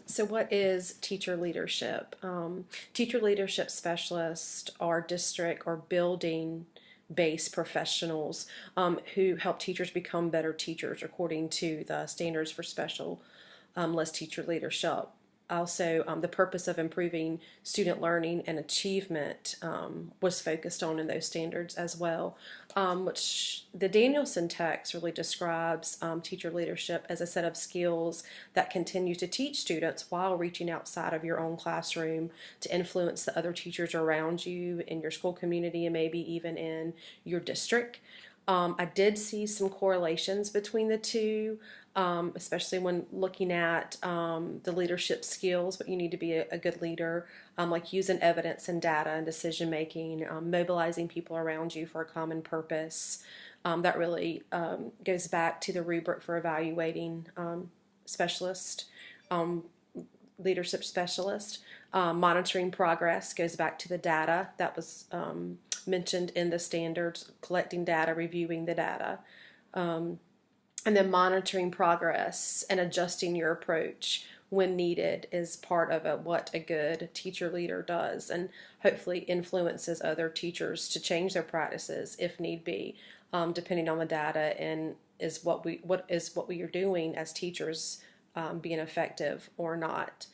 So what is teacher leadership? Teacher leadership specialists are district or building based professionals who help teachers become better teachers according to the standards for special less teacher leadership. Also, the purpose of improving student learning and achievement was focused on in those standards as well, which the Danielson text really describes teacher leadership as a set of skills that continue to teach students while reaching outside of your own classroom to influence the other teachers around you in your school community and maybe even in your district. I did see some correlations between the two, especially when looking at the leadership skills, what you need to be a good leader, like using evidence and data and decision making, mobilizing people around you for a common purpose. That really goes back to the rubric for evaluating specialist, um, leadership specialist. Monitoring progress goes back to the data that was mentioned in the standards, collecting data, reviewing the data, and then monitoring progress and adjusting your approach when needed is part of what a good teacher leader does, and hopefully influences other teachers to change their practices if need be, depending on the data and is what we are doing as teachers being effective or not.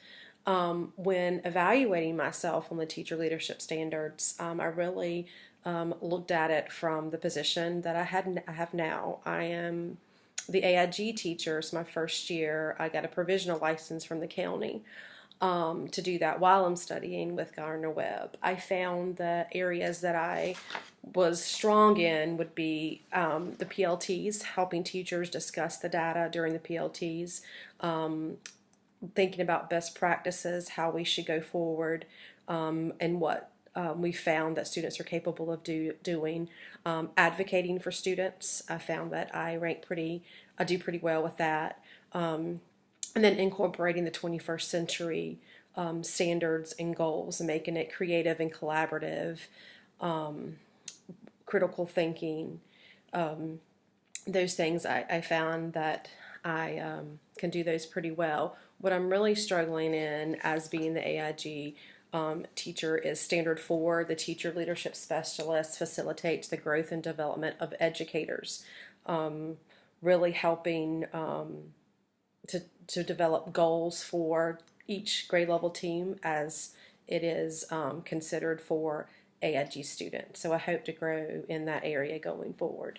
When evaluating myself on the teacher leadership standards, I really looked at it from the position that I have now. I am the AIG teacher. It's my first year. I got a provisional license from the county to do that while I'm studying with Gardner Webb. I found the areas that I was strong in would be the PLTs, helping teachers discuss the data during the PLTs, thinking about best practices, how we should go forward, and what we found that students are capable of doing. Advocating for students, I found that I do pretty well with that. And then incorporating the 21st century standards and goals and making it creative and collaborative, critical thinking, those things I found that I can do those pretty well. What I'm really struggling in as being the AIG teacher is Standard 4. The teacher leadership specialist facilitates the growth and development of educators, really helping to develop goals for each grade level team as it is considered for AIG students. So I hope to grow in that area going forward.